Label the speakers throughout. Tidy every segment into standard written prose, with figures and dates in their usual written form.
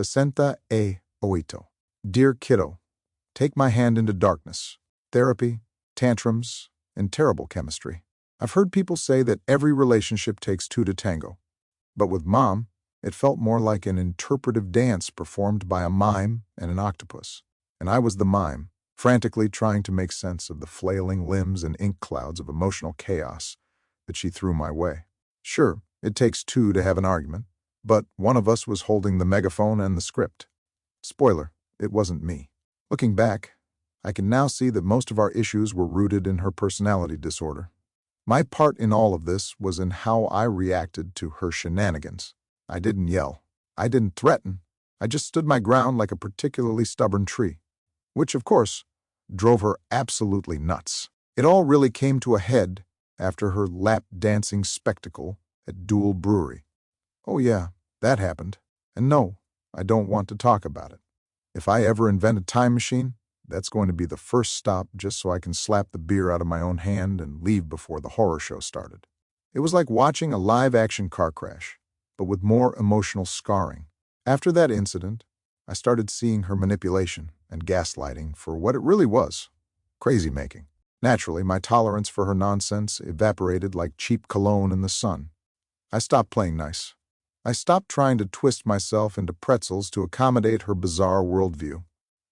Speaker 1: 68. Dear Kiddo, take my hand into darkness. Therapy, tantrums, and terrible chemistry. I've heard people say that every relationship takes two to tango. But with Mom, it felt more like an interpretive dance performed by a mime and an octopus. And I was the mime, frantically trying to make sense of the flailing limbs and ink clouds of emotional chaos that she threw my way. Sure, it takes two to have an argument, but one of us was holding the megaphone and the script. Spoiler, it wasn't me. Looking back, I can now see that most of our issues were rooted in her personality disorder. My part in all of this was in how I reacted to her shenanigans. I didn't yell. I didn't threaten. I just stood my ground like a particularly stubborn tree, which, of course, drove her absolutely nuts. It all really came to a head after her lap dancing spectacle at Dual Brewery. Oh yeah, that happened. And no, I don't want to talk about it. If I ever invent a time machine, that's going to be the first stop just so I can slap the beer out of my own hand and leave before the horror show started. It was like watching a live-action car crash, but with more emotional scarring. After that incident, I started seeing her manipulation and gaslighting for what it really was, crazy-making. Naturally, my tolerance for her nonsense evaporated like cheap cologne in the sun. I stopped playing nice. I stopped trying to twist myself into pretzels to accommodate her bizarre worldview,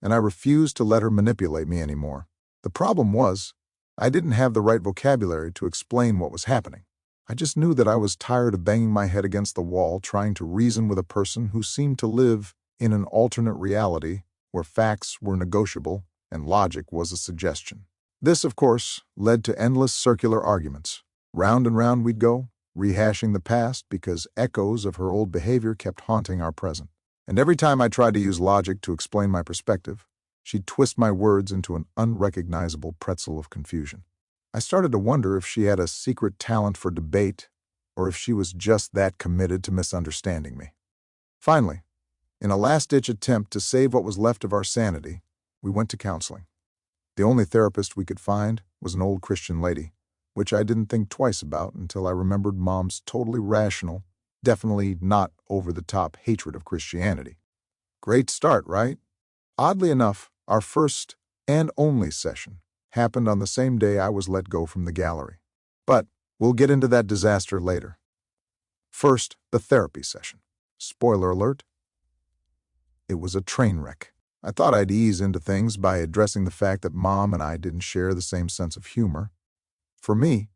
Speaker 1: and I refused to let her manipulate me anymore. The problem was, I didn't have the right vocabulary to explain what was happening. I just knew that I was tired of banging my head against the wall trying to reason with a person who seemed to live in an alternate reality where facts were negotiable and logic was a suggestion. This, of course, led to endless circular arguments. Round and round we'd go, rehashing the past because echoes of her old behavior kept haunting our present. And every time I tried to use logic to explain my perspective, she'd twist my words into an unrecognizable pretzel of confusion. I started to wonder if she had a secret talent for debate or if she was just that committed to misunderstanding me. Finally, in a last-ditch attempt to save what was left of our sanity, we went to counseling. The only therapist we could find was an old Christian lady, which I didn't think twice about until I remembered Mom's totally rational, definitely not over-the-top hatred of Christianity. Great start, right? Oddly enough, our first and only session happened on the same day I was let go from the gallery. But we'll get into that disaster later. First, the therapy session. Spoiler alert, it was a train wreck. I thought I'd ease into things by addressing the fact that Mom and I didn't share the same sense of humor. For me,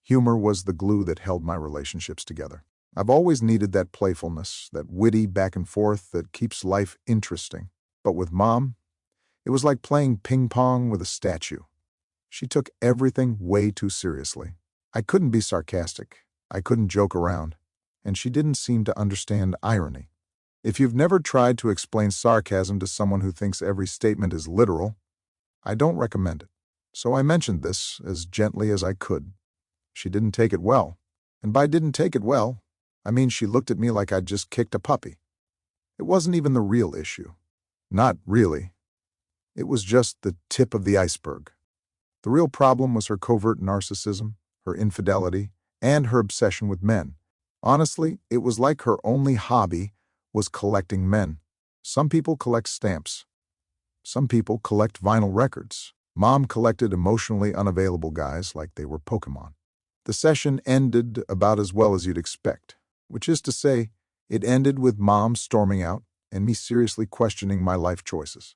Speaker 1: humor was the glue that held my relationships together. I've always needed that playfulness, that witty back and forth that keeps life interesting. But with Mom, it was like playing ping pong with a statue. She took everything way too seriously. I couldn't be sarcastic. I couldn't joke around. And she didn't seem to understand irony. If you've never tried to explain sarcasm to someone who thinks every statement is literal, I don't recommend it. So I mentioned this as gently as I could. She didn't take it well. And by didn't take it well, I mean she looked at me like I'd just kicked a puppy. It wasn't even the real issue. Not really. It was just the tip of the iceberg. The real problem was her covert narcissism, her infidelity, and her obsession with men. Honestly, it was like her only hobby was collecting men. Some people collect stamps. Some people collect vinyl records. Mom collected emotionally unavailable guys like they were Pokemon. The session ended about as well as you'd expect, which is to say, it ended with Mom storming out and me seriously questioning my life choices.